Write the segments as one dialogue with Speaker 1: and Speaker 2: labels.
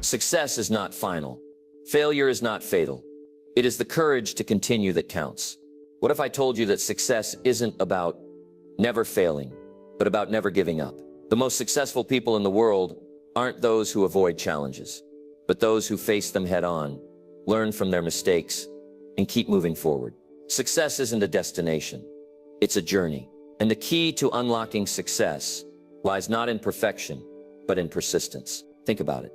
Speaker 1: Success is not final. Failure is not fatal. It is the courage to continue that counts. What if I told you that success isn't about never failing, but about never giving up? The most successful people in the world aren't those who avoid challenges, but those who face them head on, learn from their mistakes, and keep moving forward. Success isn't a destination. It's a journey. And the key to unlocking success lies not in perfection, but in persistence. Think about it.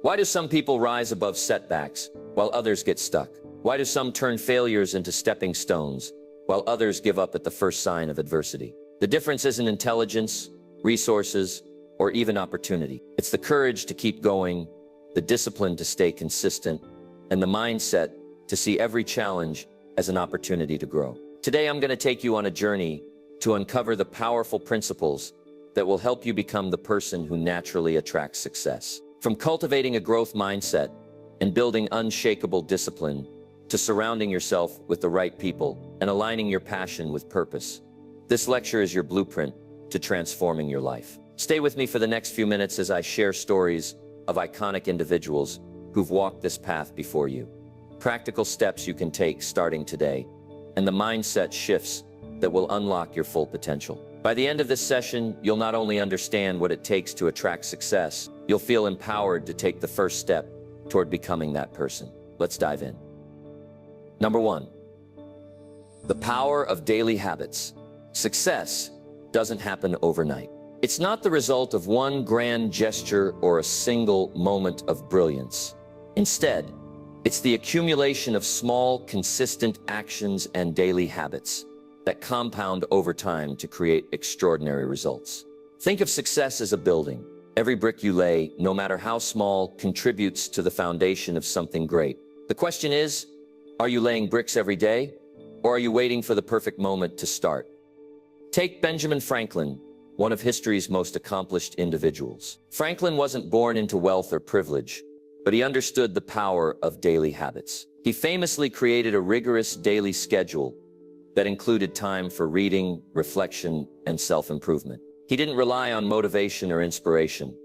Speaker 1: Why do some people rise above setbacks while others get stuck? Why do some turn failures into stepping stones while others give up at the first sign of adversity? The difference isn't intelligence, resources, or even opportunity. It's the courage to keep going, the discipline to stay consistent, and the mindset to see every challenge as an opportunity to grow. Today, I'm going to take you on a journey to uncover the powerful principles that will help you become the person who naturally attracts success. From cultivating a growth mindset and building unshakable discipline to surrounding yourself with the right people and aligning your passion with purpose, this lecture is your blueprint to transforming your life. Stay with me for the next few minutes as I share stories of iconic individuals who've walked this path before you, practical steps you can take starting today, and the mindset shifts that will unlock your full potential. By the end of this session, you'll not only understand what it takes to attract success, you'll feel empowered to take the first step toward becoming that person. Let's dive in. Number 1, the power of daily habits. Success doesn't happen overnight. It's not the result of one grand gesture or a single moment of brilliance. Instead, it's the accumulation of small, consistent actions and daily habits that compound over time to create extraordinary results. Think of success as a building. Every brick you lay, no matter how small, contributes to the foundation of something great. The question is, are you laying bricks every day, or are you waiting for the perfect moment to start? Take Benjamin Franklin, one of history's most accomplished individuals. Franklin wasn't born into wealth or privilege, but he understood the power of daily habits. He famously created a rigorous daily schedule that included time for reading, reflection, and self-improvement. He didn't rely on motivation or inspiration.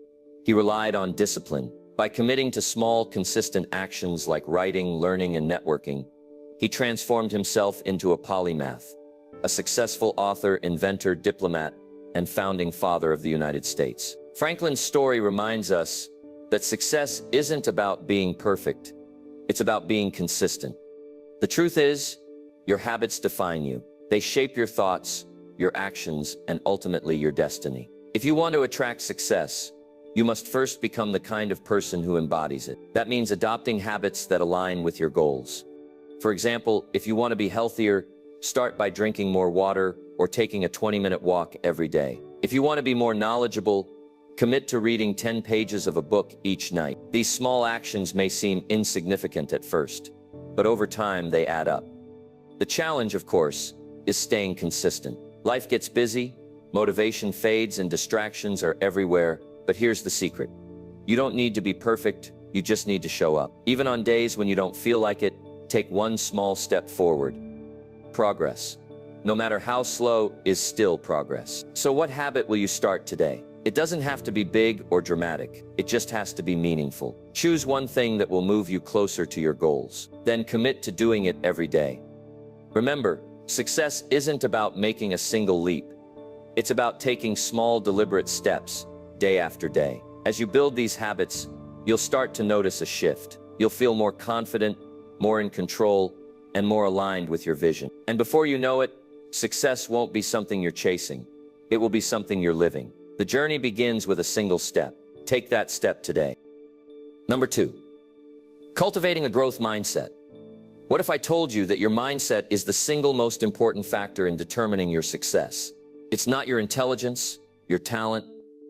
Speaker 1: He relied on discipline. By committing to small, consistent actions like writing, learning, and networking, he transformed himself into a polymath, a successful author, inventor, diplomat, and founding father of the United States. Franklin's story reminds us that success isn't about being perfect. It's about being consistent. The truth is, your habits define you. They shape your thoughts, your actions, and ultimately your destiny. If you want to attract success, you must first become the kind of person who embodies it. That means adopting habits that align with your goals. For example, if you want to be healthier, start by drinking more water or taking a 20-minute walk every day. If you want to be more knowledgeable, commit to reading 10 pages of a book each night. These small actions may seem insignificant at first, but over time they add up. The challenge, of course, is staying consistent. Life gets busy, motivation fades, and distractions are everywhere, but here's the secret. You don't need to be perfect, you just need to show up. Even on days when you don't feel like it, take one small step forward. Progress, no matter how slow, is still progress. So what habit will you start today? It doesn't have to be big or dramatic. It just has to be meaningful. Choose one thing that will move you closer to your goals. Then commit to doing it every day. Remember, success isn't about making a single leap. It's about taking small, deliberate steps, day after day. As you build these habits, you'll start to notice a shift. You'll feel more confident, more in control, and more aligned with your vision. And before you know it, success won't be something you're chasing. It will be something you're living. The journey begins with a single step. Take that step today. Number 2, cultivating a growth mindset. What if I told you that your mindset is the single most important factor in determining your success? It's not your intelligence, your talent,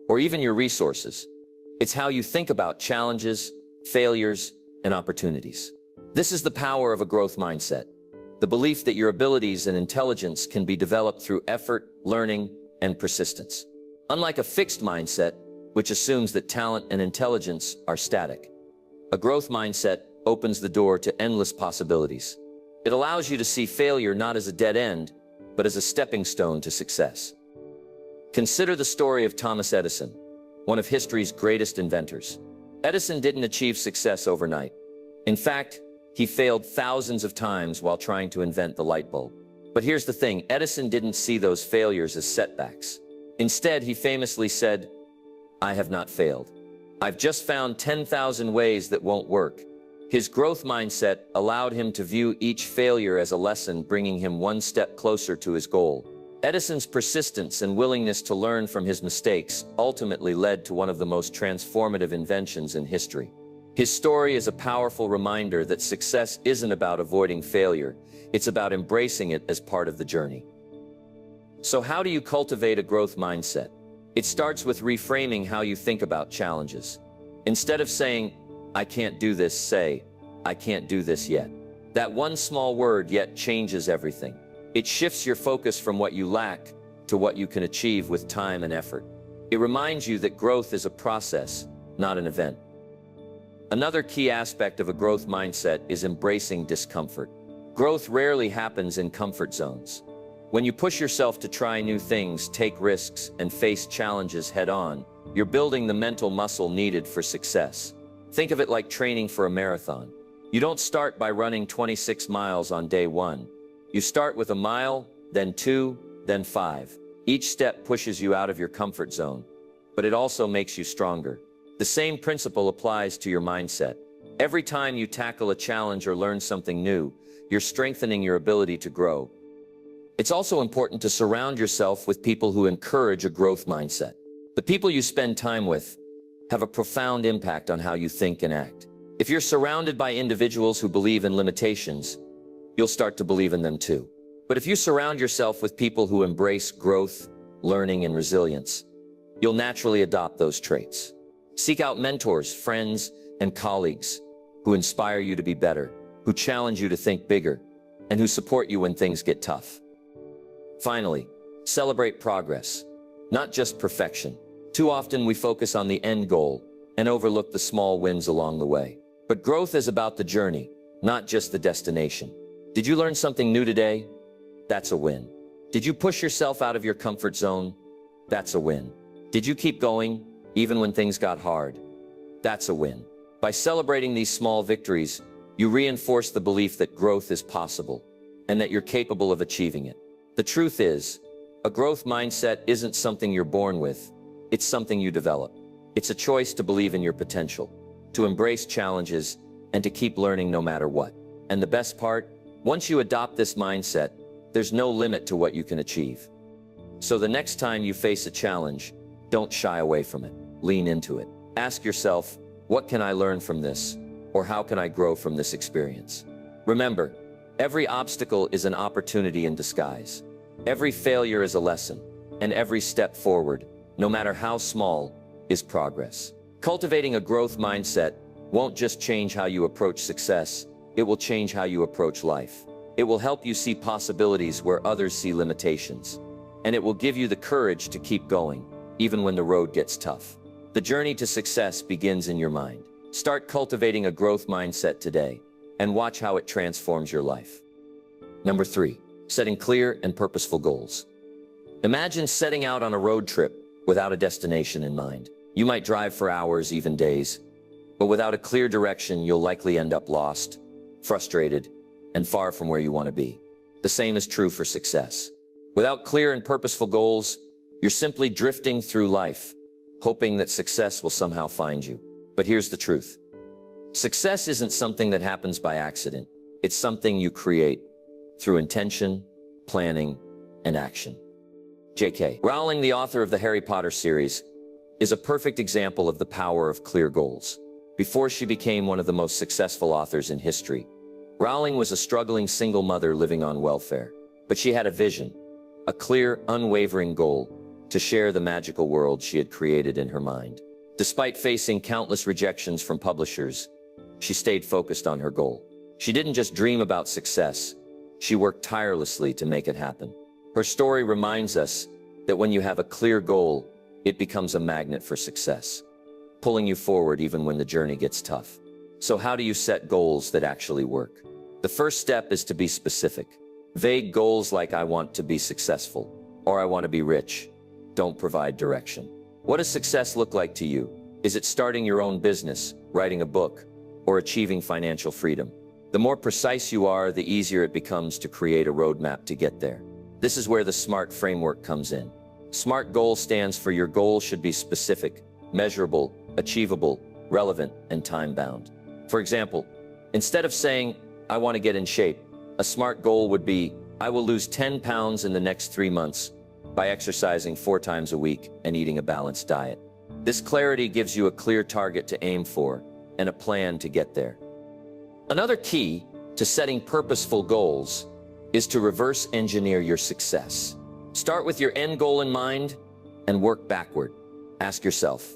Speaker 1: or even your resources. It's how you think about challenges, failures, and opportunities. This is the power of a growth mindset, the belief that your abilities and intelligence can be developed through effort, learning, and persistence. Unlike a fixed mindset, which assumes that talent and intelligence are static, a growth mindset opens the door to endless possibilities. It allows you to see failure not as a dead end, but as a stepping stone to success. Consider the story of Thomas Edison, one of history's greatest inventors. Edison didn't achieve success overnight. In fact, he failed thousands of times while trying to invent the light bulb. But here's the thing, Edison didn't see those failures as setbacks. Instead, he famously said, "I have not failed. I've just found 10,000 ways that won't work." His growth mindset allowed him to view each failure as a lesson, bringing him one step closer to his goal. Edison's persistence and willingness to learn from his mistakes ultimately led to one of the most transformative inventions in history. His story is a powerful reminder that success isn't about avoiding failure, it's about embracing it as part of the journey. So how do you cultivate a growth mindset? It starts with reframing how you think about challenges. Instead of saying, "I can't do this," say, "I can't do this yet." That one small word "yet" changes everything. It shifts your focus from what you lack to what you can achieve with time and effort. It reminds you that growth is a process, not an event. Another key aspect of a growth mindset is embracing discomfort. Growth rarely happens in comfort zones. When you push yourself to try new things, take risks, and face challenges head-on, you're building the mental muscle needed for success. Think of it like training for a marathon. You don't start by running 26 miles on day one. You start with a mile, then 2, then 5. Each step pushes you out of your comfort zone, but it also makes you stronger. The same principle applies to your mindset. Every time you tackle a challenge or learn something new, you're strengthening your ability to grow. It's also important to surround yourself with people who encourage a growth mindset. The people you spend time with have a profound impact on how you think and act. If you're surrounded by individuals who believe in limitations, you'll start to believe in them too. But if you surround yourself with people who embrace growth, learning, and resilience, you'll naturally adopt those traits. Seek out mentors, friends, and colleagues who inspire you to be better, who challenge you to think bigger, and who support you when things get tough. Finally, celebrate progress, not just perfection. Too often we focus on the end goal and overlook the small wins along the way. But growth is about the journey, not just the destination. Did you learn something new today? That's a win. Did you push yourself out of your comfort zone? That's a win. Did you keep going, even when things got hard? That's a win. By celebrating these small victories, you reinforce the belief that growth is possible and that you're capable of achieving it. The truth is, a growth mindset isn't something you're born with, it's something you develop. It's a choice to believe in your potential, to embrace challenges, and to keep learning no matter what. And the best part, once you adopt this mindset, there's no limit to what you can achieve. So the next time you face a challenge, don't shy away from it. Lean into it. Ask yourself, what can I learn from this? Or how can I grow from this experience? Remember, every obstacle is an opportunity in disguise. Every failure is a lesson, and every step forward, no matter how small, is progress. Cultivating a growth mindset won't just change how you approach success, it will change how you approach life. It will help you see possibilities where others see limitations. And it will give you the courage to keep going, even when the road gets tough. The journey to success begins in your mind. Start cultivating a growth mindset today, and watch how it transforms your life. Number 3, setting clear and purposeful goals. Imagine setting out on a road trip without a destination in mind. You might drive for hours, even days, but without a clear direction, you'll likely end up lost, frustrated, and far from where you want to be. The same is true for success. Without clear and purposeful goals, you're simply drifting through life, hoping that success will somehow find you. But here's the truth. Success isn't something that happens by accident. It's something you create through intention, planning, and action. J.K. Rowling, the author of the Harry Potter series, is a perfect example of the power of clear goals. Before she became one of the most successful authors in history, Rowling was a struggling single mother living on welfare. But she had a vision, a clear, unwavering goal to share the magical world she had created in her mind. Despite facing countless rejections from publishers, she stayed focused on her goal. She didn't just dream about success, she worked tirelessly to make it happen. Her story reminds us that when you have a clear goal, it becomes a magnet for success, pulling you forward even when the journey gets tough. So how do you set goals that actually work? The first step is to be specific. Vague goals like "I want to be successful" or "I want to be rich" don't provide direction. What does success look like to you? Is it starting your own business, writing a book, or achieving financial freedom? The more precise you are, the easier it becomes to create a roadmap to get there. This is where the SMART framework comes in. SMART goal stands for your goal should be specific, measurable, achievable, relevant, and time-bound. For example, instead of saying, I want to get in shape, a SMART goal would be, I will lose 10 pounds in the next 3 months by exercising 4 times a week and eating a balanced diet. This clarity gives you a clear target to aim for and a plan to get there. Another key to setting purposeful goals is to reverse engineer your success. Start with your end goal in mind and work backward. Ask yourself,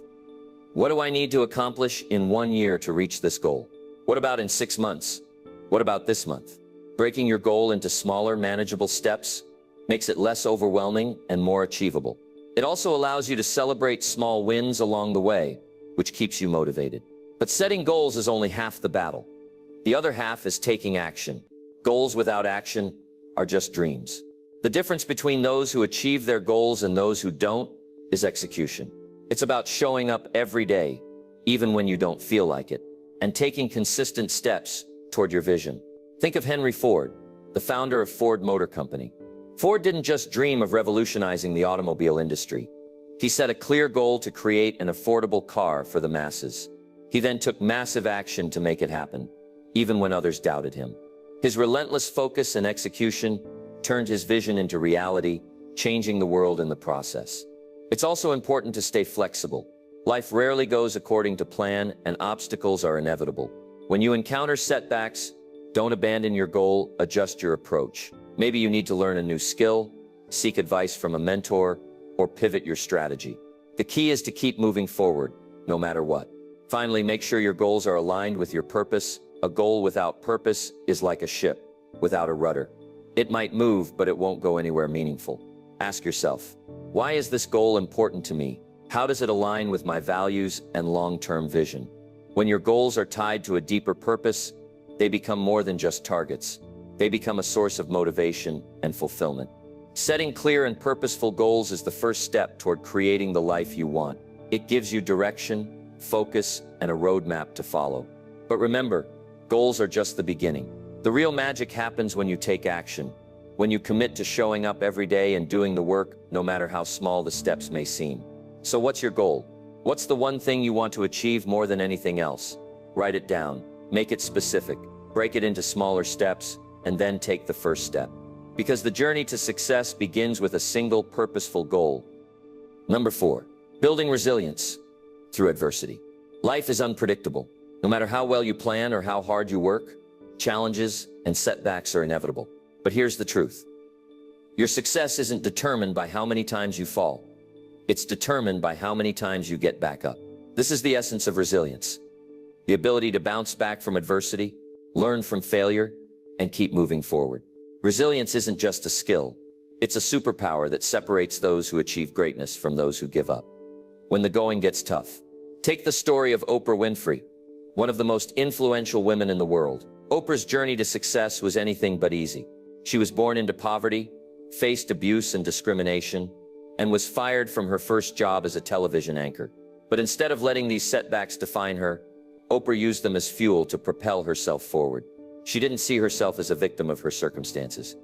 Speaker 1: what do I need to accomplish in 1 year to reach this goal? What about in 6 months? What about this month? Breaking your goal into smaller, manageable steps makes it less overwhelming and more achievable. It also allows you to celebrate small wins along the way, which keeps you motivated. But setting goals is only half the battle. The other half is taking action. Goals without action are just dreams. The difference between those who achieve their goals and those who don't is execution. It's about showing up every day, even when you don't feel like it, and taking consistent steps toward your vision. Think of Henry Ford, the founder of Ford Motor Company. Ford didn't just dream of revolutionizing the automobile industry. He set a clear goal to create an affordable car for the masses. He then took massive action to make it happen, even when others doubted him. His relentless focus and execution turned his vision into reality, changing the world in the process. It's also important to stay flexible. Life rarely goes according to plan, and obstacles are inevitable. When you encounter setbacks, don't abandon your goal, adjust your approach. Maybe you need to learn a new skill, seek advice from a mentor, or pivot your strategy. The key is to keep moving forward, no matter what. Finally, make sure your goals are aligned with your purpose. A goal without purpose is like a ship without a rudder. It might move, but it won't go anywhere meaningful. Ask yourself, why is this goal important to me? How does it align with my values and long-term vision? When your goals are tied to a deeper purpose, they become more than just targets. They become a source of motivation and fulfillment. Setting clear and purposeful goals is the first step toward creating the life you want. It gives you direction, focus, and a roadmap to follow. But remember, goals are just the beginning. The real magic happens when you take action, when you commit to showing up every day and doing the work, no matter how small the steps may seem. So what's your goal? What's the one thing you want to achieve more than anything else? Write it down, make it specific, break it into smaller steps, and then take the first step. Because the journey to success begins with a single purposeful goal. Number 4, building resilience through adversity. Life is unpredictable. No matter how well you plan or how hard you work, challenges and setbacks are inevitable. But here's the truth. Your success isn't determined by how many times you fall. It's determined by how many times you get back up. This is the essence of resilience. The ability to bounce back from adversity, learn from failure, and keep moving forward. Resilience isn't just a skill. It's a superpower that separates those who achieve greatness from those who give up when the going gets tough. Take the story of Oprah Winfrey, one of the most influential women in the world. Oprah's journey to success was anything but easy. She was born into poverty, faced abuse and discrimination, and was fired from her first job as a television anchor. But instead of letting these setbacks define her, Oprah used them as fuel to propel herself forward. She didn't see herself as a victim of her circumstances.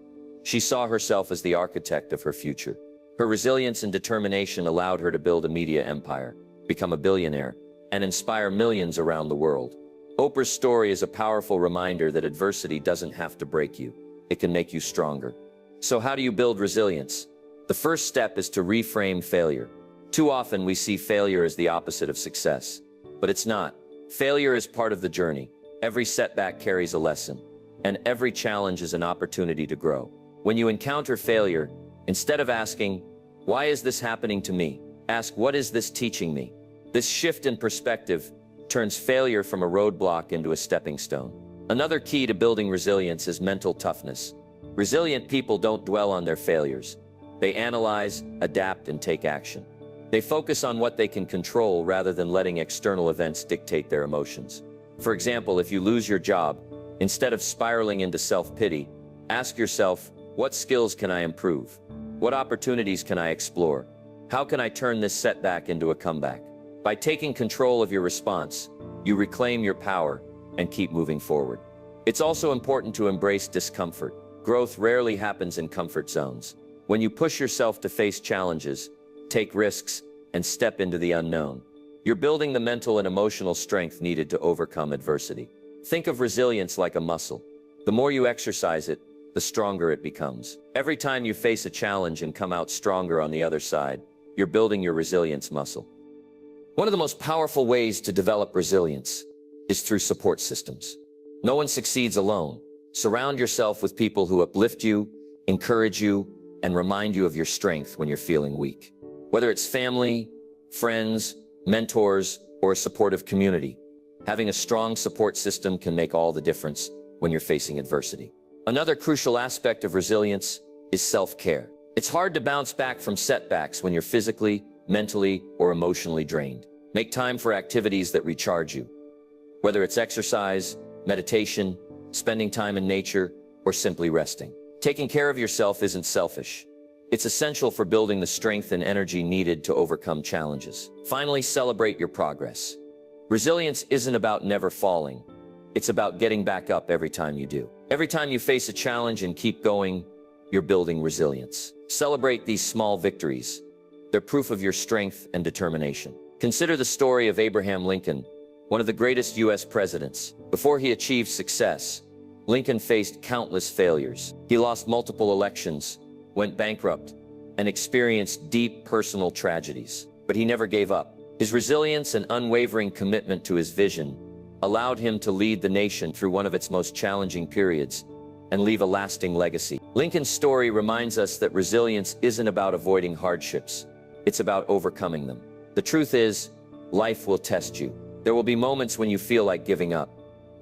Speaker 1: She saw herself as the architect of her future. Her resilience and determination allowed her to build a media empire, become a billionaire, and inspire millions around the world. Oprah's story is a powerful reminder that adversity doesn't have to break you. It can make you stronger. So how do you build resilience? The first step is to reframe failure. Too often we see failure as the opposite of success, but it's not. Failure is part of the journey. Every setback carries a lesson, and every challenge is an opportunity to grow. When you encounter failure, instead of asking, why is this happening to me? Ask, what is this teaching me? This shift in perspective turns failure from a roadblock into a stepping stone. Another key to building resilience is mental toughness. Resilient people don't dwell on their failures. They analyze, adapt, and take action. They focus on what they can control rather than letting external events dictate their emotions. For example, if you lose your job, instead of spiraling into self-pity, ask yourself, what skills can I improve? What opportunities can I explore? How can I turn this setback into a comeback? By taking control of your response, you reclaim your power and keep moving forward. It's also important to embrace discomfort. Growth rarely happens in comfort zones. When you push yourself to face challenges, take risks, and step into the unknown, you're building the mental and emotional strength needed to overcome adversity. Think of resilience like a muscle. The more you exercise it, the stronger it becomes. Every time you face a challenge and come out stronger on the other side, you're building your resilience muscle. One of the most powerful ways to develop resilience is through support systems. No one succeeds alone. Surround yourself with people who uplift you, encourage you, and remind you of your strength when you're feeling weak. Whether it's family, friends, mentors, or a supportive community, having a strong support system can make all the difference when you're facing adversity. Another crucial aspect of resilience is self-care. It's hard to bounce back from setbacks when you're physically, mentally, or emotionally drained. Make time for activities that recharge you. Whether it's exercise, meditation, spending time in nature, or simply resting. Taking care of yourself isn't selfish. It's essential for building the strength and energy needed to overcome challenges. Finally, celebrate your progress. Resilience isn't about never falling. It's about getting back up every time you do. Every time you face a challenge and keep going, you're building resilience. Celebrate these small victories. They're proof of your strength and determination. Consider the story of Abraham Lincoln, one of the greatest U.S. presidents. Before he achieved success, Lincoln faced countless failures. He lost multiple elections, went bankrupt, and experienced deep personal tragedies. But he never gave up. His resilience and unwavering commitment to his vision allowed him to lead the nation through one of its most challenging periods and leave a lasting legacy. Lincoln's story reminds us that resilience isn't about avoiding hardships. It's about overcoming them. The truth is, life will test you. There will be moments when you feel like giving up,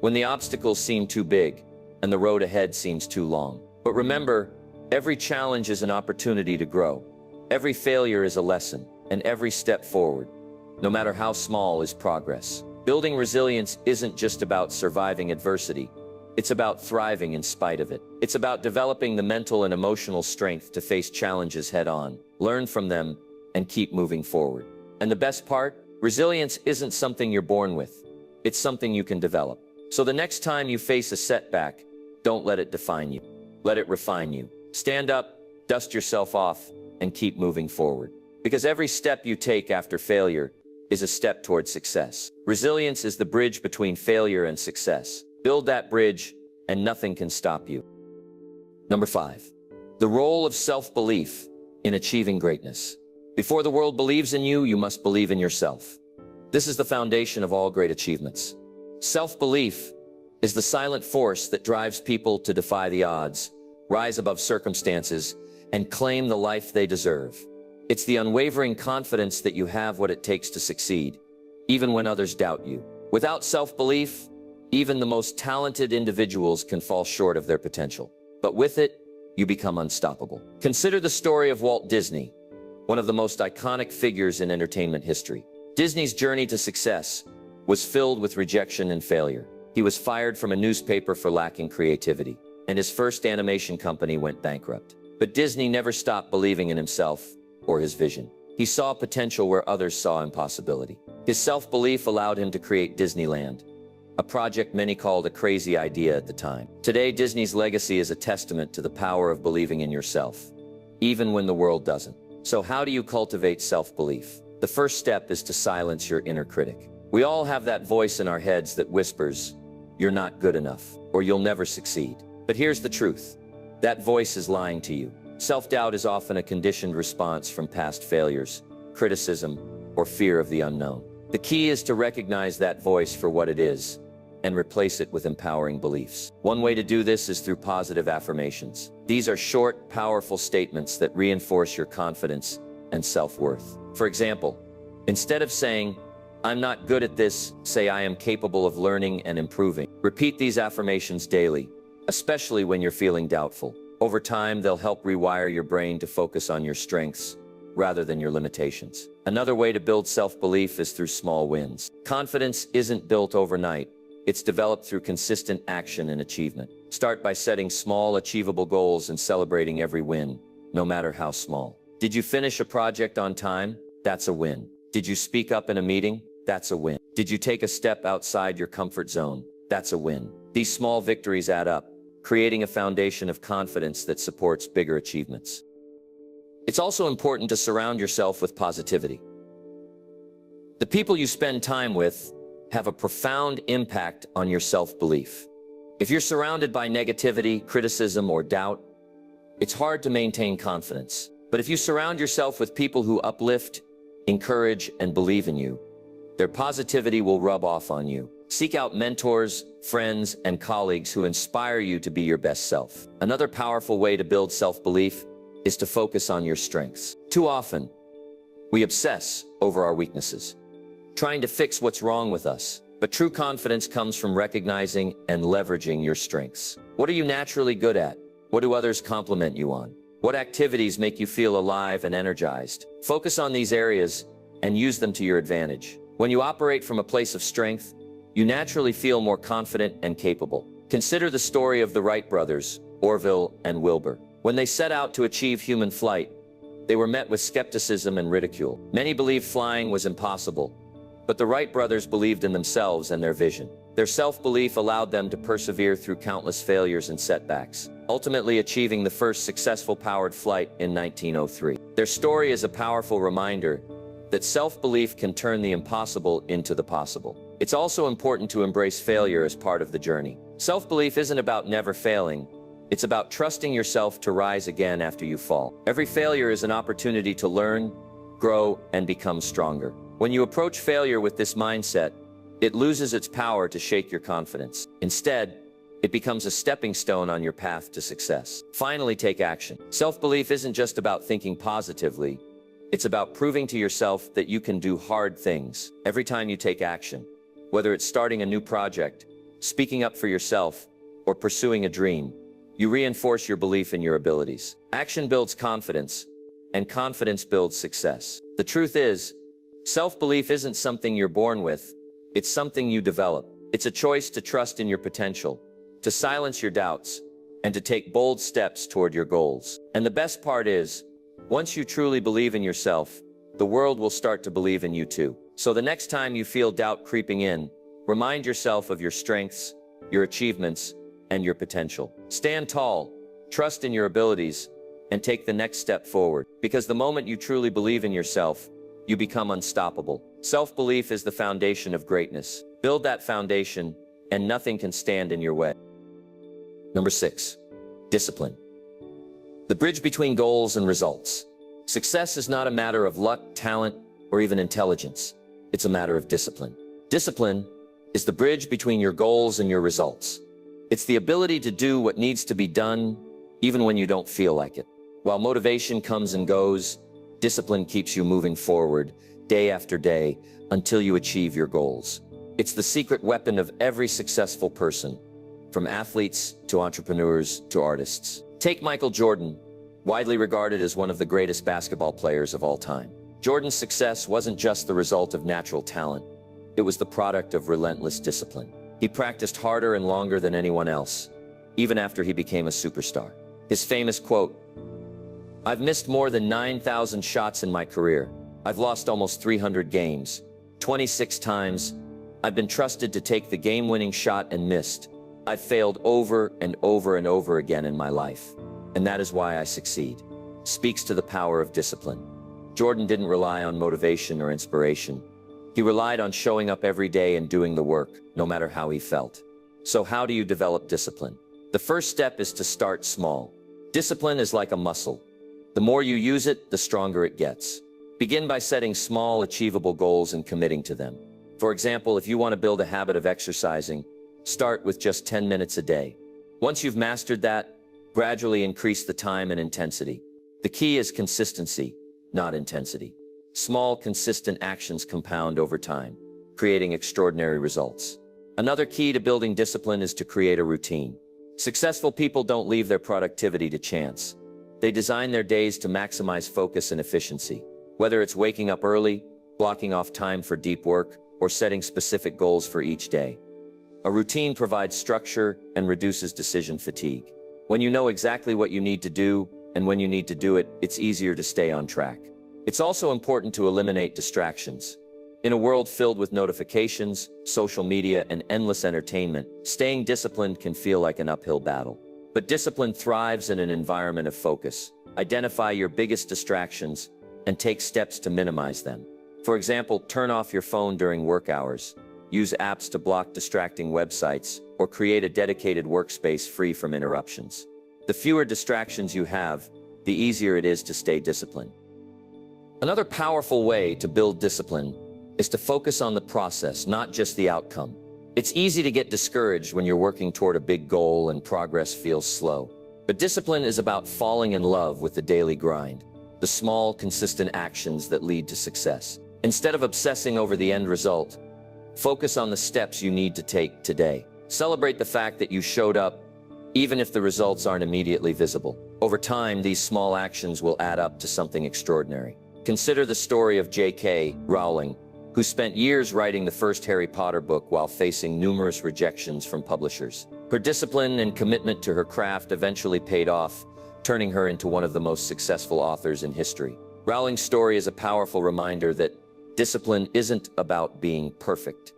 Speaker 1: when the obstacles seem too big and the road ahead seems too long. But remember, every challenge is an opportunity to grow. Every failure is a lesson, and every step forward, no matter how small, is progress. Building resilience isn't just about surviving adversity. It's about thriving in spite of it. It's about developing the mental and emotional strength to face challenges head-on, learn from them, and keep moving forward. And the best part? Resilience isn't something you're born with. It's something you can develop. So the next time you face a setback, don't let it define you. Let it refine you. Stand up, dust yourself off, and keep moving forward. Because every step you take after failure is a step toward success. Resilience is the bridge between failure and success. Build that bridge, and nothing can stop you. Number 5, the role of self-belief in achieving greatness. Before the world believes in you, you must believe in yourself. This is the foundation of all great achievements. Self-belief is the silent force that drives people to defy the odds, rise above circumstances, and claim the life they deserve. It's the unwavering confidence that you have what it takes to succeed, even when others doubt you. Without self-belief, even the most talented individuals can fall short of their potential. But with it, you become unstoppable. Consider the story of Walt Disney, one of the most iconic figures in entertainment history. Disney's journey to success was filled with rejection and failure. He was fired from a newspaper for lacking creativity, and his first animation company went bankrupt. But Disney never stopped believing in himself or his vision. He saw potential where others saw impossibility. His self-belief allowed him to create Disneyland, a project many called a crazy idea at the time. Today, Disney's legacy is a testament to the power of believing in yourself, even when the world doesn't. So how do you cultivate self-belief? The first step is to silence your inner critic. We all have that voice in our heads that whispers, "You're not good enough," or "You'll never succeed." But here's the truth. That voice is lying to you. Self-doubt is often a conditioned response from past failures, criticism, or fear of the unknown. The key is to recognize that voice for what it is and replace it with empowering beliefs. One way to do this is through positive affirmations. These are short, powerful statements that reinforce your confidence and self-worth. For example, instead of saying, "I'm not good at this," say, "I am capable of learning and improving." Repeat these affirmations daily, especially when you're feeling doubtful. Over time, they'll help rewire your brain to focus on your strengths rather than your limitations. Another way to build self-belief is through small wins. Confidence isn't built overnight. It's developed through consistent action and achievement. Start by setting small, achievable goals and celebrating every win, no matter how small. Did you finish a project on time? That's a win. Did you speak up in a meeting? That's a win. Did you take a step outside your comfort zone? That's a win. These small victories add up, creating a foundation of confidence that supports bigger achievements. It's also important to surround yourself with positivity. The people you spend time with have a profound impact on your self-belief. If you're surrounded by negativity, criticism, or doubt, it's hard to maintain confidence. But if you surround yourself with people who uplift, encourage, and believe in you, their positivity will rub off on you. Seek out mentors, friends, and colleagues who inspire you to be your best self. Another powerful way to build self-belief is to focus on your strengths. Too often, we obsess over our weaknesses, trying to fix what's wrong with us. But true confidence comes from recognizing and leveraging your strengths. What are you naturally good at? What do others compliment you on? What activities make you feel alive and energized? Focus on these areas and use them to your advantage. When you operate from a place of strength, you naturally feel more confident and capable. Consider the story of the Wright brothers, Orville and Wilbur. When they set out to achieve human flight, they were met with skepticism and ridicule. Many believed flying was impossible, but the Wright brothers believed in themselves and their vision. Their self-belief allowed them to persevere through countless failures and setbacks, ultimately achieving the first successful powered flight in 1903. Their story is a powerful reminder that self-belief can turn the impossible into the possible. It's also important to embrace failure as part of the journey. Self-belief isn't about never failing. It's about trusting yourself to rise again after you fall. Every failure is an opportunity to learn, grow, and become stronger. When you approach failure with this mindset, it loses its power to shake your confidence. Instead, it becomes a stepping stone on your path to success. Finally, take action. Self-belief isn't just about thinking positively. It's about proving to yourself that you can do hard things. Every time you take action, whether it's starting a new project, speaking up for yourself, or pursuing a dream, you reinforce your belief in your abilities. Action builds confidence, and confidence builds success. The truth is, self-belief isn't something you're born with. It's something you develop. It's a choice to trust in your potential, to silence your doubts, and to take bold steps toward your goals. And the best part is, once you truly believe in yourself, the world will start to believe in you too. So the next time you feel doubt creeping in, remind yourself of your strengths, your achievements, and your potential. Stand tall, trust in your abilities, and take the next step forward. Because the moment you truly believe in yourself, you become unstoppable. Self-belief is the foundation of greatness. Build that foundation, and nothing can stand in your way. Number 6, discipline. The bridge between goals and results. Success is not a matter of luck, talent, or even intelligence. It's a matter of discipline. Discipline is the bridge between your goals and your results. It's the ability to do what needs to be done, even when you don't feel like it. While motivation comes and goes, discipline keeps you moving forward, day after day, until you achieve your goals. It's the secret weapon of every successful person, from athletes to entrepreneurs to artists. Take Michael Jordan, widely regarded as one of the greatest basketball players of all time. Jordan's success wasn't just the result of natural talent. It was the product of relentless discipline. He practiced harder and longer than anyone else, even after he became a superstar. His famous quote, "I've missed more than 9,000 shots in my career. I've lost almost 300 games. 26 times, I've been trusted to take the game-winning shot and missed. I've failed over and over and over again in my life. And that is why I succeed," speaks to the power of discipline. Jordan didn't rely on motivation or inspiration. He relied on showing up every day and doing the work, no matter how he felt. So how do you develop discipline? The first step is to start small. Discipline is like a muscle. The more you use it, the stronger it gets. Begin by setting small, achievable goals and committing to them. For example, if you want to build a habit of exercising, start with just 10 minutes a day. Once you've mastered that, gradually increase the time and intensity. The key is consistency, not intensity. Small, consistent actions compound over time, creating extraordinary results. Another key to building discipline is to create a routine. Successful people don't leave their productivity to chance. They design their days to maximize focus and efficiency. Whether it's waking up early, blocking off time for deep work, or setting specific goals for each day. A routine provides structure and reduces decision fatigue. When you know exactly what you need to do and when you need to do it, it's easier to stay on track. It's also important to eliminate distractions. In a world filled with notifications, social media, and endless entertainment, staying disciplined can feel like an uphill battle. But discipline thrives in an environment of focus. Identify your biggest distractions and take steps to minimize them. For example, turn off your phone during work hours, use apps to block distracting websites, or create a dedicated workspace free from interruptions. The fewer distractions you have, the easier it is to stay disciplined. Another powerful way to build discipline is to focus on the process, not just the outcome. It's easy to get discouraged when you're working toward a big goal and progress feels slow. But discipline is about falling in love with the daily grind, the small, consistent actions that lead to success. Instead of obsessing over the end result, focus on the steps you need to take today. Celebrate the fact that you showed up, even if the results aren't immediately visible. Over time, these small actions will add up to something extraordinary. Consider the story of J.K. Rowling, who spent years writing the first Harry Potter book while facing numerous rejections from publishers. Her discipline and commitment to her craft eventually paid off, turning her into one of the most successful authors in history. Rowling's story is a powerful reminder that discipline isn't about being perfect.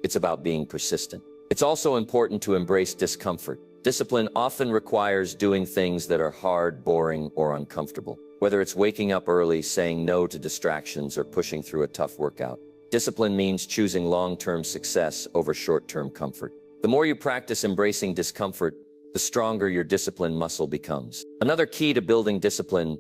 Speaker 1: It's about being persistent. It's also important to embrace discomfort. Discipline often requires doing things that are hard, boring, or uncomfortable. Whether it's waking up early, saying no to distractions, or pushing through a tough workout. Discipline means choosing long-term success over short-term comfort. The more you practice embracing discomfort, the stronger your discipline muscle becomes. Another key to building discipline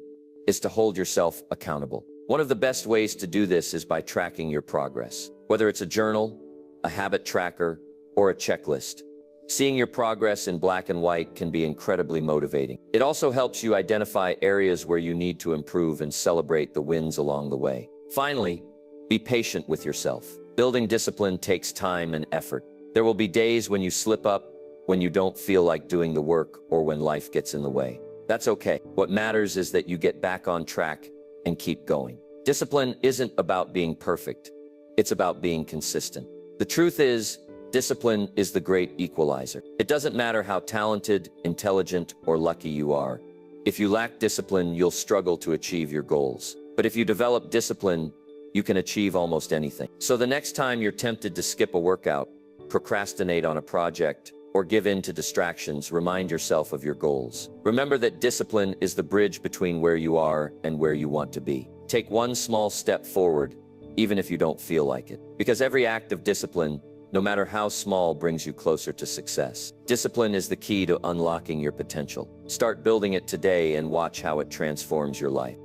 Speaker 1: is to hold yourself accountable. One of the best ways to do this is by tracking your progress. Whether it's a journal, a habit tracker, or a checklist. Seeing your progress in black and white can be incredibly motivating. It also helps you identify areas where you need to improve and celebrate the wins along the way. Finally, be patient with yourself. Building discipline takes time and effort. There will be days when you slip up, when you don't feel like doing the work, or when life gets in the way. That's okay. What matters is that you get back on track and keep going. Discipline isn't about being perfect. It's about being consistent. The truth is, discipline is the great equalizer. It doesn't matter how talented, intelligent, or lucky you are. If you lack discipline, you'll struggle to achieve your goals. But if you develop discipline, you can achieve almost anything. So the next time you're tempted to skip a workout, procrastinate on a project, or give in to distractions, remind yourself of your goals. Remember that discipline is the bridge between where you are and where you want to be. Take one small step forward, even if you don't feel like it. Because every act of discipline, no matter how small, brings you closer to success. Discipline is the key to unlocking your potential. Start building it today and watch how it transforms your life.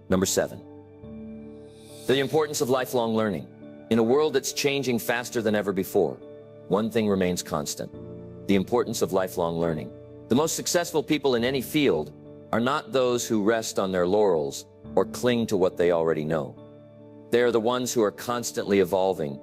Speaker 1: Number 7. The importance of lifelong learning. In a world that's changing faster than ever before, one thing remains constant: the importance of lifelong learning. The most successful people in any field are not those who rest on their laurels or cling to what they already know. They are the ones who are constantly evolving,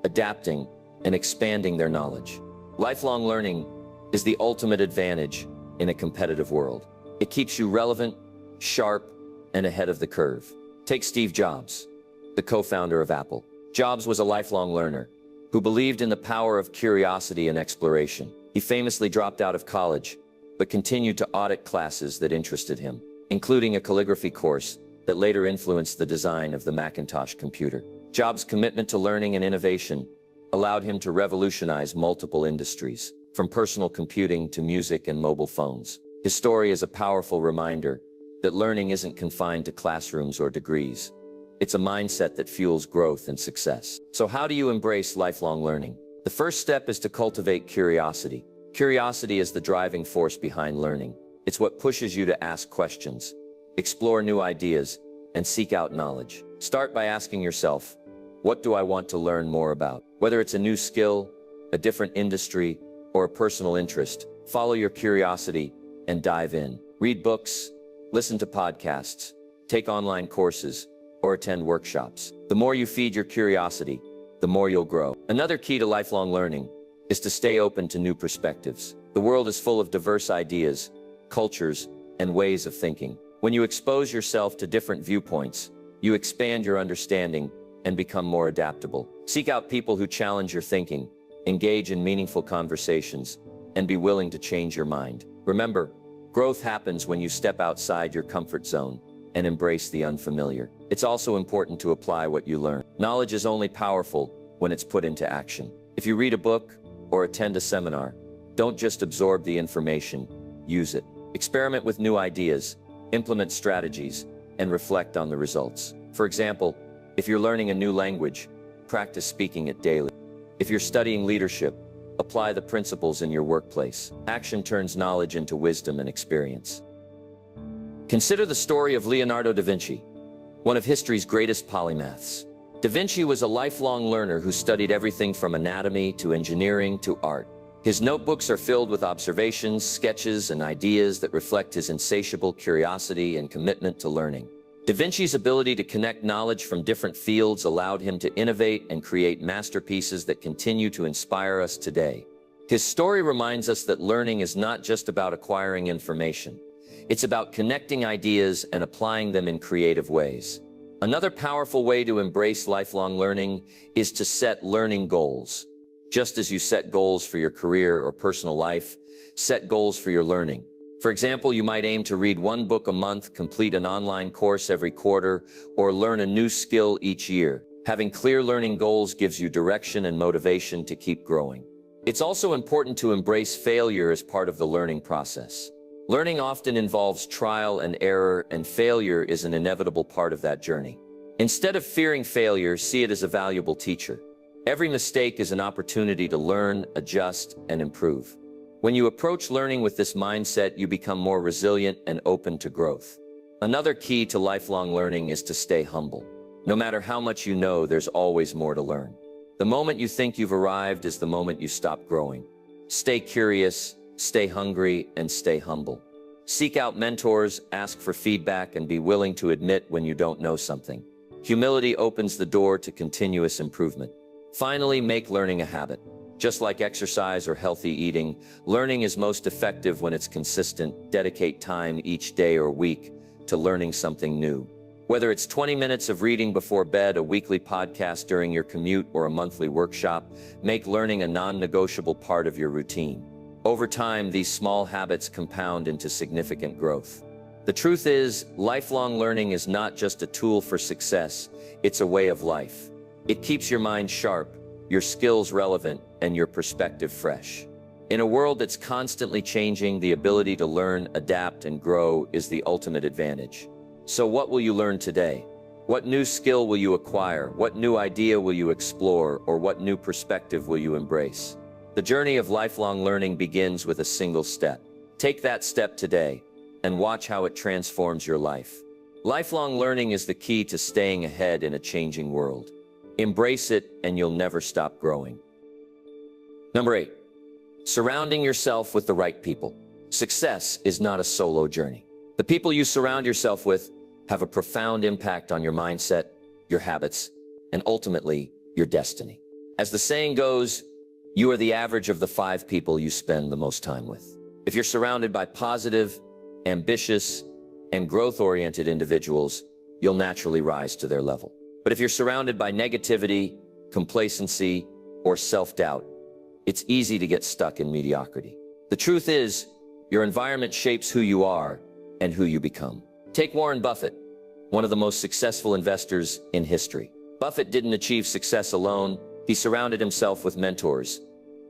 Speaker 1: adapting, and expanding their knowledge. Lifelong learning is the ultimate advantage in a competitive world. It keeps you relevant, sharp, and ahead of the curve. Take Steve Jobs, the co-founder of Apple. Jobs was a lifelong learner who believed in the power of curiosity and exploration. He famously dropped out of college, but continued to audit classes that interested him, including a calligraphy course that later influenced the design of the Macintosh computer. Jobs' commitment to learning and innovation allowed him to revolutionize multiple industries, from personal computing to music and mobile phones. His story is a powerful reminder that learning isn't confined to classrooms or degrees. It's a mindset that fuels growth and success. So how do you embrace lifelong learning? The first step is to cultivate curiosity. Curiosity is the driving force behind learning. It's what pushes you to ask questions, explore new ideas, and seek out knowledge. Start by asking yourself, what do I want to learn more about? Whether it's a new skill, a different industry, or a personal interest, follow your curiosity and dive in. Read books, listen to podcasts, take online courses, or attend workshops. The more you feed your curiosity, the more you'll grow. Another key to lifelong learning is to stay open to new perspectives. The world is full of diverse ideas, cultures, and ways of thinking. When you expose yourself to different viewpoints, you expand your understanding and become more adaptable. Seek out people who challenge your thinking, engage in meaningful conversations, and be willing to change your mind. Remember, growth happens when you step outside your comfort zone and embrace the unfamiliar. It's also important to apply what you learn. Knowledge is only powerful when it's put into action. If you read a book or attend a seminar, don't just absorb the information, use it. Experiment with new ideas, implement strategies, and reflect on the results. For example, if you're learning a new language, practice speaking it daily. If you're studying leadership, apply the principles in your workplace. Action turns knowledge into wisdom and experience. Consider the story of Leonardo da Vinci, one of history's greatest polymaths. Da Vinci was a lifelong learner who studied everything from anatomy to engineering to art. His notebooks are filled with observations, sketches, and ideas that reflect his insatiable curiosity and commitment to learning. Da Vinci's ability to connect knowledge from different fields allowed him to innovate and create masterpieces that continue to inspire us today. His story reminds us that learning is not just about acquiring information. It's about connecting ideas and applying them in creative ways. Another powerful way to embrace lifelong learning is to set learning goals. Just as you set goals for your career or personal life, set goals for your learning. For example, you might aim to read one book a month, complete an online course every quarter, or learn a new skill each year. Having clear learning goals gives you direction and motivation to keep growing. It's also important to embrace failure as part of the learning process. Learning often involves trial and error, and failure is an inevitable part of that journey. Instead of fearing failure, see it as a valuable teacher. Every mistake is an opportunity to learn, adjust, and improve. When you approach learning with this mindset, you become more resilient and open to growth. Another key to lifelong learning is to stay humble. No matter how much you know, there's always more to learn. The moment you think you've arrived is the moment you stop growing. Stay curious, stay hungry, and stay humble. Seek out mentors, ask for feedback, and be willing to admit when you don't know something. Humility opens the door to continuous improvement. Finally, make learning a habit. Just like exercise or healthy eating, learning is most effective when it's consistent. Dedicate time each day or week to learning something new. Whether it's 20 minutes of reading before bed, a weekly podcast during your commute, or a monthly workshop, make learning a non-negotiable part of your routine. Over time, these small habits compound into significant growth. The truth is, lifelong learning is not just a tool for success, it's a way of life. It keeps your mind sharp, your skills relevant, and your perspective fresh. In a world that's constantly changing, the ability to learn, adapt, and grow is the ultimate advantage. So what will you learn today? What new skill will you acquire? What new idea will you explore? Or what new perspective will you embrace? The journey of lifelong learning begins with a single step. Take that step today and watch how it transforms your life. Lifelong learning is the key to staying ahead in a changing world. Embrace it and you'll never stop growing. Number 8, surrounding yourself with the right people. Success is not a solo journey. The people you surround yourself with have a profound impact on your mindset, your habits, and ultimately, your destiny. As the saying goes, you are the average of the 5 people you spend the most time with. If you're surrounded by positive, ambitious, and growth-oriented individuals, you'll naturally rise to their level. But if you're surrounded by negativity, complacency, or self-doubt, it's easy to get stuck in mediocrity. The truth is, your environment shapes who you are and who you become. Take Warren Buffett, one of the most successful investors in history. Buffett didn't achieve success alone. He surrounded himself with mentors,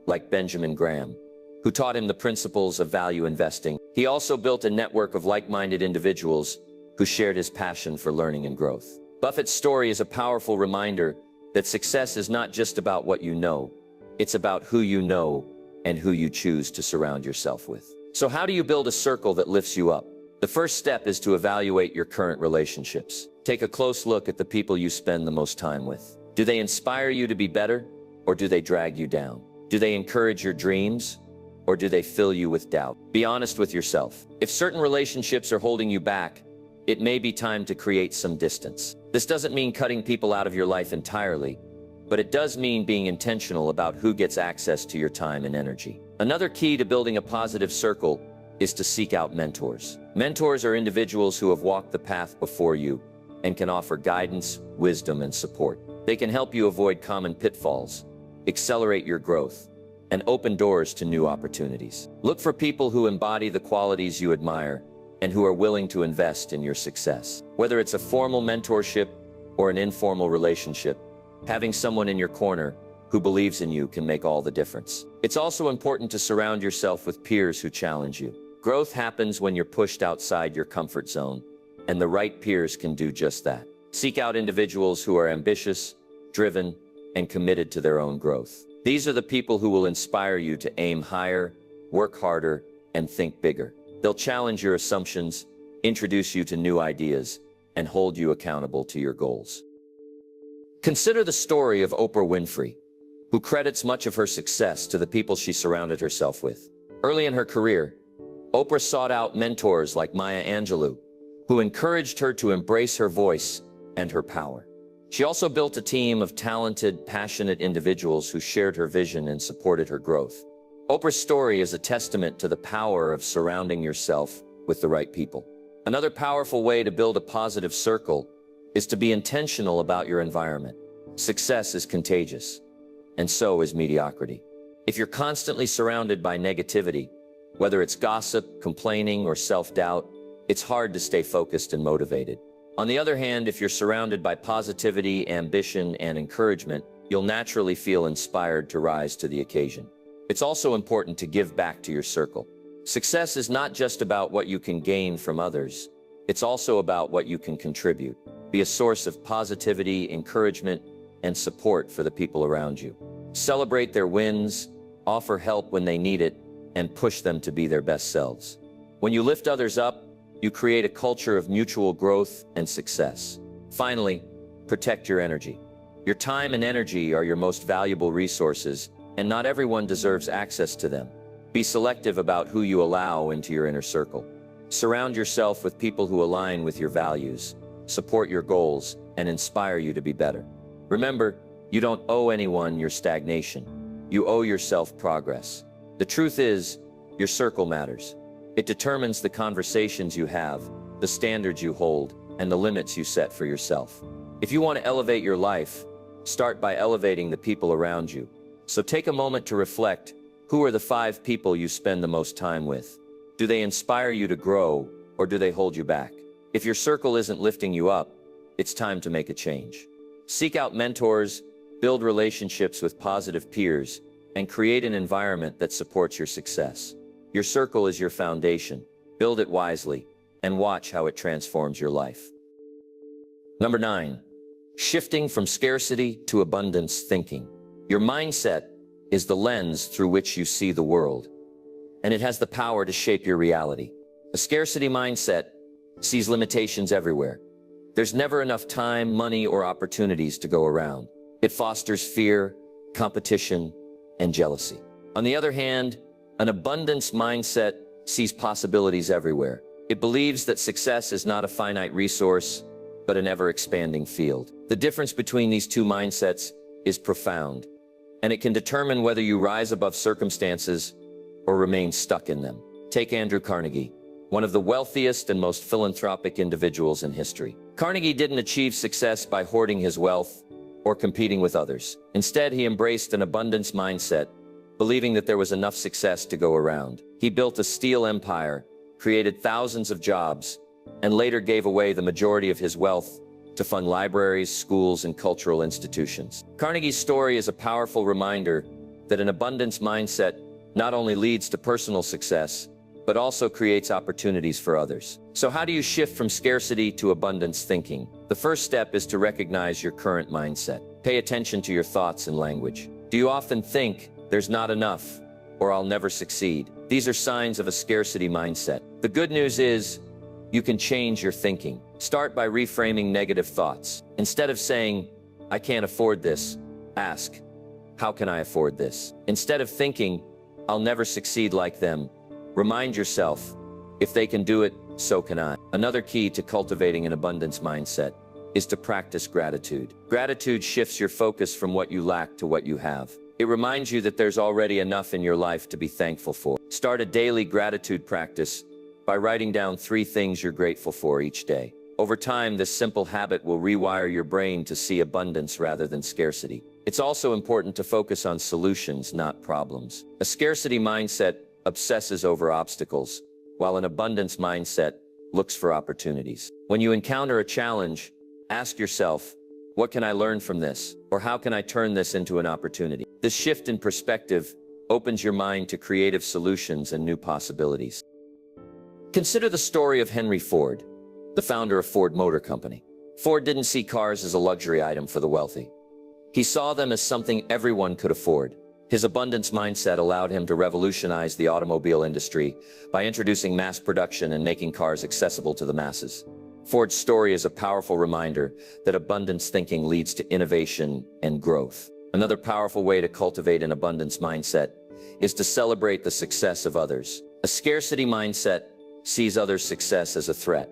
Speaker 1: like Benjamin Graham, who taught him the principles of value investing. He also built a network of like-minded individuals who shared his passion for learning and growth. Buffett's story is a powerful reminder that success is not just about what you know, it's about who you know and who you choose to surround yourself with. So how do you build a circle that lifts you up? The first step is to evaluate your current relationships. Take a close look at the people you spend the most time with. Do they inspire you to be better, or do they drag you down? Do they encourage your dreams, or do they fill you with doubt? Be honest with yourself. If certain relationships are holding you back, it may be time to create some distance. This doesn't mean cutting people out of your life entirely, but it does mean being intentional about who gets access to your time and energy. Another key to building a positive circle is to seek out mentors. Mentors are individuals who have walked the path before you and can offer guidance, wisdom, and support. They can help you avoid common pitfalls, accelerate your growth, and open doors to new opportunities. Look for people who embody the qualities you admire and who are willing to invest in your success. Whether it's a formal mentorship or an informal relationship, having someone in your corner who believes in you can make all the difference. It's also important to surround yourself with peers who challenge you. Growth happens when you're pushed outside your comfort zone, and the right peers can do just that. Seek out individuals who are ambitious, driven, and committed to their own growth. These are the people who will inspire you to aim higher, work harder, and think bigger. They'll challenge your assumptions, introduce you to new ideas, and hold you accountable to your goals. Consider the story of Oprah Winfrey, who credits much of her success to the people she surrounded herself with. Early in her career, Oprah sought out mentors like Maya Angelou, who encouraged her to embrace her voice and her power. She also built a team of talented, passionate individuals who shared her vision and supported her growth. Oprah's story is a testament to the power of surrounding yourself with the right people. Another powerful way to build a positive circle is to be intentional about your environment. Success is contagious, and so is mediocrity. If you're constantly surrounded by negativity, whether it's gossip, complaining, or self-doubt, it's hard to stay focused and motivated. On the other hand, if you're surrounded by positivity, ambition, and encouragement, you'll naturally feel inspired to rise to the occasion. It's also important to give back to your circle. Success is not just about what you can gain from others. It's also about what you can contribute. Be a source of positivity, encouragement, and support for the people around you. Celebrate their wins, offer help when they need it, and push them to be their best selves. When you lift others up, you create a culture of mutual growth and success. Finally, protect your energy. Your time and energy are your most valuable resources, and not everyone deserves access to them. Be selective about who you allow into your inner circle. Surround yourself with people who align with your values, support your goals, and inspire you to be better. Remember, you don't owe anyone your stagnation. You owe yourself progress. The truth is, your circle matters. It determines the conversations you have, the standards you hold, and the limits you set for yourself. If you want to elevate your life, start by elevating the people around you. So take a moment to reflect, who are the 5 people you spend the most time with? Do they inspire you to grow, or do they hold you back? If your circle isn't lifting you up, it's time to make a change. Seek out mentors, build relationships with positive peers, and create an environment that supports your success. Your circle is your foundation. Build it wisely, and watch how it transforms your life. Number 9, shifting from scarcity to abundance thinking. Your mindset is the lens through which you see the world, and it has the power to shape your reality. A scarcity mindset sees limitations everywhere. There's never enough time, money, or opportunities to go around. It fosters fear, competition, and jealousy. On the other hand, an abundance mindset sees possibilities everywhere. It believes that success is not a finite resource, but an ever-expanding field. The difference between these two mindsets is profound, and it can determine whether you rise above circumstances or remain stuck in them. Take Andrew Carnegie, one of the wealthiest and most philanthropic individuals in history. Carnegie didn't achieve success by hoarding his wealth or competing with others. Instead, he embraced an abundance mindset, believing that there was enough success to go around. He built a steel empire, created thousands of jobs, and later gave away the majority of his wealth to fund libraries, schools, and cultural institutions. Carnegie's story is a powerful reminder that an abundance mindset not only leads to personal success, but also creates opportunities for others. So how do you shift from scarcity to abundance thinking? The first step is to recognize your current mindset. Pay attention to your thoughts and language. Do you often think, there's not enough, or I'll never succeed? These are signs of a scarcity mindset. The good news is, you can change your thinking. Start by reframing negative thoughts. Instead of saying, I can't afford this, ask, how can I afford this? Instead of thinking, I'll never succeed like them, remind yourself, if they can do it, so can I. Another key to cultivating an abundance mindset is to practice gratitude. Gratitude shifts your focus from what you lack to what you have. It reminds you that there's already enough in your life to be thankful for. Start a daily gratitude practice by writing down 3 things you're grateful for each day. Over time, this simple habit will rewire your brain to see abundance rather than scarcity. It's also important to focus on solutions, not problems. A scarcity mindset obsesses over obstacles, while an abundance mindset looks for opportunities. When you encounter a challenge, ask yourself, what can I learn from this? Or how can I turn this into an opportunity? This shift in perspective opens your mind to creative solutions and new possibilities. Consider the story of Henry Ford, the founder of Ford Motor Company. Ford didn't see cars as a luxury item for the wealthy. He saw them as something everyone could afford. His abundance mindset allowed him to revolutionize the automobile industry by introducing mass production and making cars accessible to the masses. Ford's story is a powerful reminder that abundance thinking leads to innovation and growth. Another powerful way to cultivate an abundance mindset is to celebrate the success of others. A scarcity mindset sees others' success as a threat,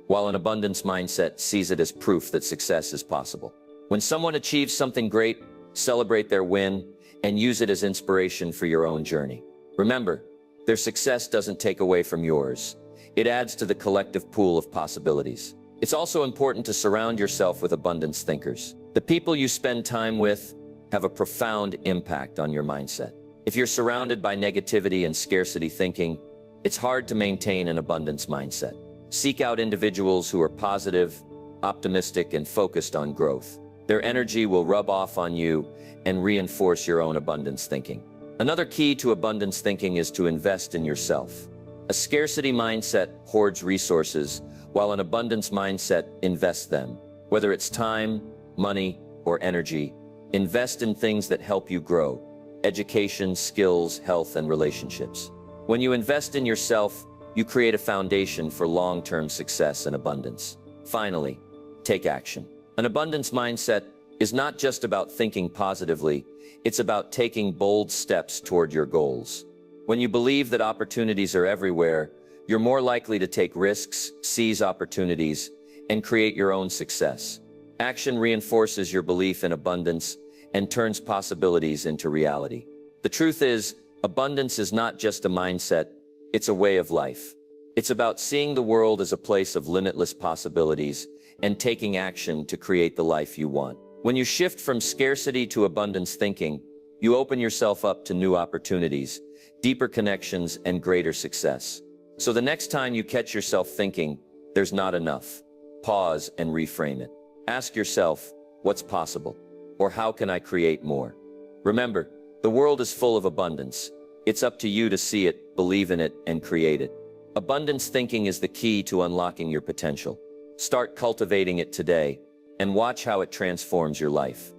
Speaker 1: while an abundance mindset sees it as proof that success is possible. When someone achieves something great, celebrate their win and use it as inspiration for your own journey. Remember, their success doesn't take away from yours. It adds to the collective pool of possibilities. It's also important to surround yourself with abundance thinkers. The people you spend time with have a profound impact on your mindset. If you're surrounded by negativity and scarcity thinking, it's hard to maintain an abundance mindset. Seek out individuals who are positive, optimistic, and focused on growth. Their energy will rub off on you and reinforce your own abundance thinking. Another key to abundance thinking is to invest in yourself. A scarcity mindset hoards resources, while an abundance mindset invests them. Whether it's time, money, or energy, invest in things that help you grow: education, skills, health, and relationships. When you invest in yourself, you create a foundation for long-term success and abundance. Finally, take action. An abundance mindset is not just about thinking positively, it's about taking bold steps toward your goals. When you believe that opportunities are everywhere, you're more likely to take risks, seize opportunities, and create your own success. Action reinforces your belief in abundance and turns possibilities into reality. The truth is, abundance is not just a mindset, it's a way of life. It's about seeing the world as a place of limitless possibilities and taking action to create the life you want. When you shift from scarcity to abundance thinking, you open yourself up to new opportunities, deeper connections, and greater success. So the next time you catch yourself thinking, there's not enough, pause and reframe it. Ask yourself, what's possible? Or how can I create more? Remember, the world is full of abundance. It's up to you to see it, believe in it, and create it. Abundance thinking is the key to unlocking your potential. Start cultivating it today and watch how it transforms your life.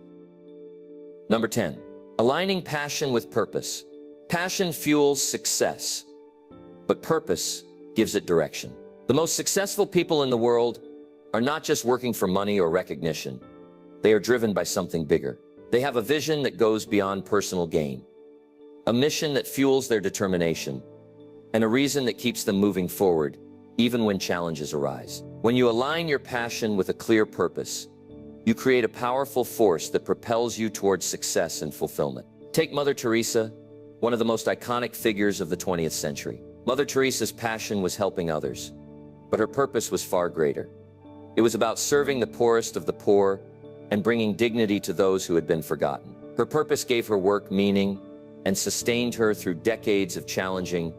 Speaker 1: Number 10, aligning passion with purpose. Passion fuels success, but purpose gives it direction. The most successful people in the world are not just working for money or recognition. They are driven by something bigger. They have a vision that goes beyond personal gain, a mission that fuels their determination, and a reason that keeps them moving forward, even when challenges arise. When you align your passion with a clear purpose, you create a powerful force that propels you towards success and fulfillment. Take Mother Teresa, one of the most iconic figures of the 20th century. Mother Teresa's passion was helping others, but her purpose was far greater. It was about serving the poorest of the poor and bringing dignity to those who had been forgotten. Her purpose gave her work meaning and sustained her through decades of challenging,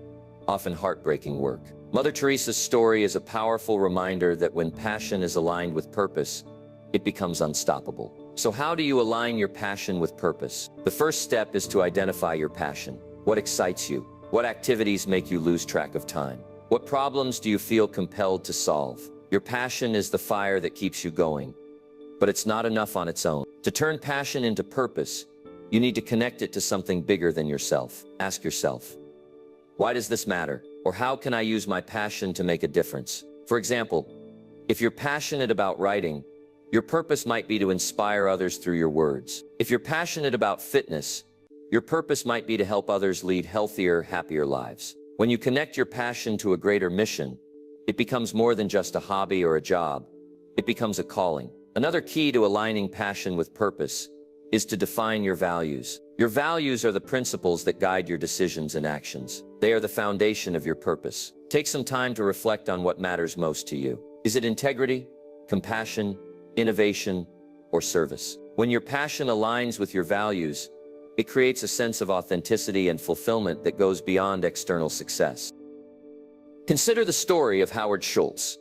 Speaker 1: often heartbreaking work. Mother Teresa's story is a powerful reminder that when passion is aligned with purpose, it becomes unstoppable. So how do you align your passion with purpose? The first step is to identify your passion. What excites you? What activities make you lose track of time? What problems do you feel compelled to solve? Your passion is the fire that keeps you going, but it's not enough on its own. To turn passion into purpose, you need to connect it to something bigger than yourself. Ask yourself, why does this matter? Or how can I use my passion to make a difference? For example, if you're passionate about writing, your purpose might be to inspire others through your words. If you're passionate about fitness, your purpose might be to help others lead healthier, happier lives. When you connect your passion to a greater mission, it becomes more than just a hobby or a job. It becomes a calling. Another key to aligning passion with purpose is to define your values. Your values are the principles that guide your decisions and actions. They are the foundation of your purpose. Take some time to reflect on what matters most to you. Is it integrity, compassion, innovation, or service? When your passion aligns with your values, it creates a sense of authenticity and fulfillment that goes beyond external success. Consider the story of Howard Schultz,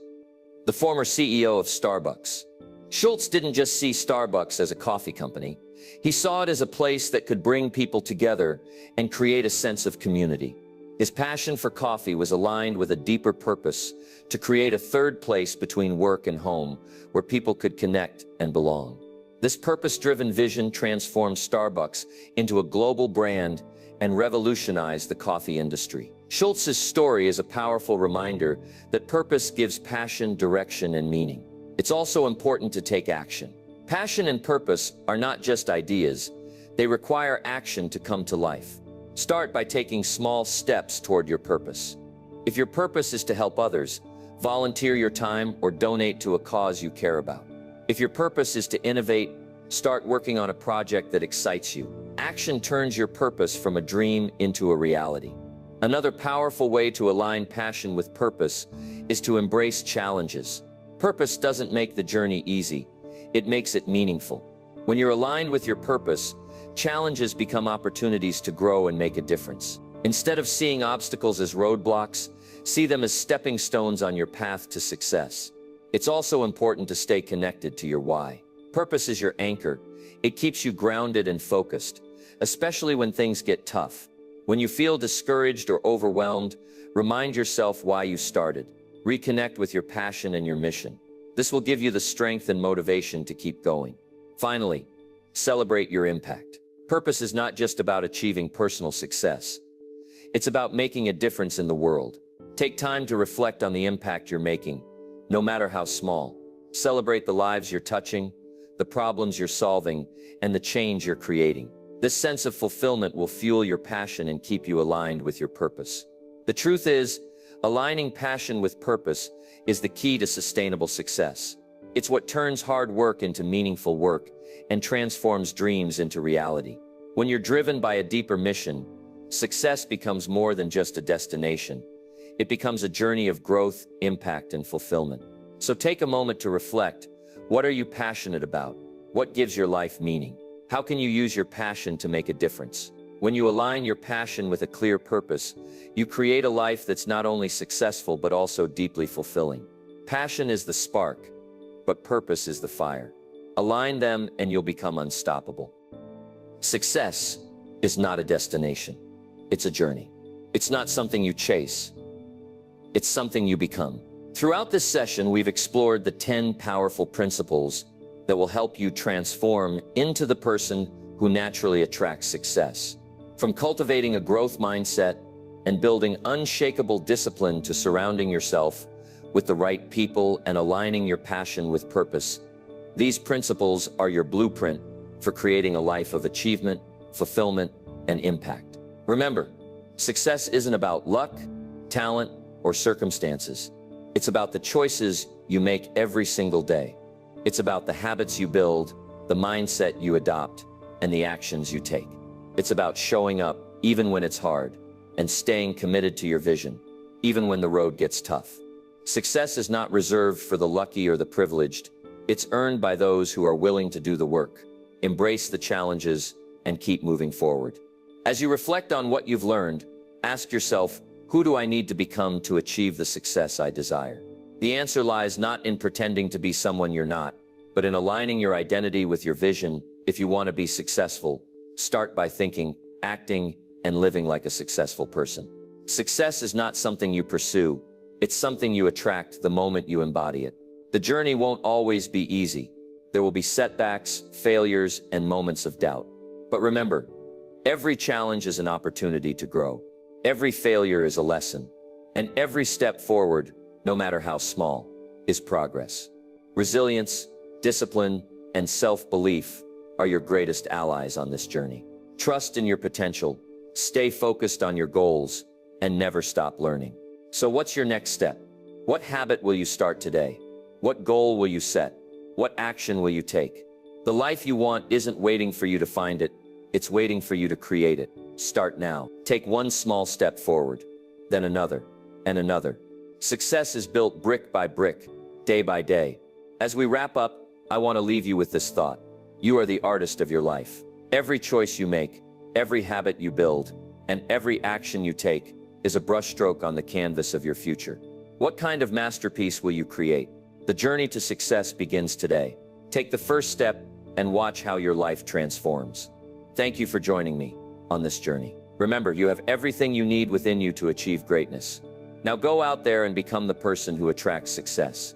Speaker 1: the former CEO of Starbucks. Schultz didn't just see Starbucks as a coffee company. He saw it as a place that could bring people together and create a sense of community. His passion for coffee was aligned with a deeper purpose to create a third place between work and home where people could connect and belong. This purpose-driven vision transformed Starbucks into a global brand and revolutionized the coffee industry. Schultz's story is a powerful reminder that purpose gives passion, direction, and meaning. It's also important to take action. Passion and purpose are not just ideas. They require action to come to life. Start by taking small steps toward your purpose. If your purpose is to help others, volunteer your time or donate to a cause you care about. If your purpose is to innovate, start working on a project that excites you. Action turns your purpose from a dream into a reality. Another powerful way to align passion with purpose is to embrace challenges. Purpose doesn't make the journey easy. It makes it meaningful. When you're aligned with your purpose, challenges become opportunities to grow and make a difference. Instead of seeing obstacles as roadblocks, see them as stepping stones on your path to success. It's also important to stay connected to your why. Purpose is your anchor. It keeps you grounded and focused, especially when things get tough. When you feel discouraged or overwhelmed, remind yourself why you started. Reconnect with your passion and your mission. This will give you the strength and motivation to keep going. Finally, celebrate your impact. Purpose is not just about achieving personal success. It's about making a difference in the world. Take time to reflect on the impact you're making, no matter how small. Celebrate the lives you're touching, the problems you're solving, and the change you're creating. This sense of fulfillment will fuel your passion and keep you aligned with your purpose. The truth is, aligning passion with purpose is the key to sustainable success. It's what turns hard work into meaningful work and transforms dreams into reality. When you're driven by a deeper mission, success becomes more than just a destination. It becomes a journey of growth, impact, and fulfillment. So take a moment to reflect. What are you passionate about? What gives your life meaning? How can you use your passion to make a difference? When you align your passion with a clear purpose, you create a life that's not only successful but also deeply fulfilling. Passion is the spark, but purpose is the fire. Align them and you'll become unstoppable. Success is not a destination. It's a journey. It's not something you chase. It's something you become. Throughout this session, we've explored the 10 powerful principles that will help you transform into the person who naturally attracts success. From cultivating a growth mindset and building unshakable discipline to surrounding yourself with the right people and aligning your passion with purpose, these principles are your blueprint for creating a life of achievement, fulfillment, and impact. Remember, success isn't about luck, talent, or circumstances. It's about the choices you make every single day. It's about the habits you build, the mindset you adopt, and the actions you take. It's about showing up even when it's hard and staying committed to your vision, even when the road gets tough. Success is not reserved for the lucky or the privileged. It's earned by those who are willing to do the work, embrace the challenges, and keep moving forward. As you reflect on what you've learned, ask yourself, who do I need to become to achieve the success I desire? The answer lies not in pretending to be someone you're not, but in aligning your identity with your vision. If you want to be successful, start by thinking, acting, and living like a successful person. Success is not something you pursue. It's something you attract the moment you embody it. The journey won't always be easy. There will be setbacks, failures, and moments of doubt. But remember, every challenge is an opportunity to grow. Every failure is a lesson. And every step forward, no matter how small, is progress. Resilience, discipline, and self-belief are your greatest allies on this journey. Trust in your potential, stay focused on your goals, and never stop learning. So what's your next step? What habit will you start today? What goal will you set? What action will you take? The life you want isn't waiting for you to find it. It's waiting for you to create it. Start now. Take one small step forward, then another, and another. Success is built brick by brick, day by day. As we wrap up, I want to leave you with this thought. You are the artist of your life. Every choice you make, every habit you build, and every action you take is a brushstroke on the canvas of your future. What kind of masterpiece will you create? The journey to success begins today. Take the first step and watch how your life transforms. Thank you for joining me on this journey. Remember, you have everything you need within you to achieve greatness. Now go out there and become the person who attracts success.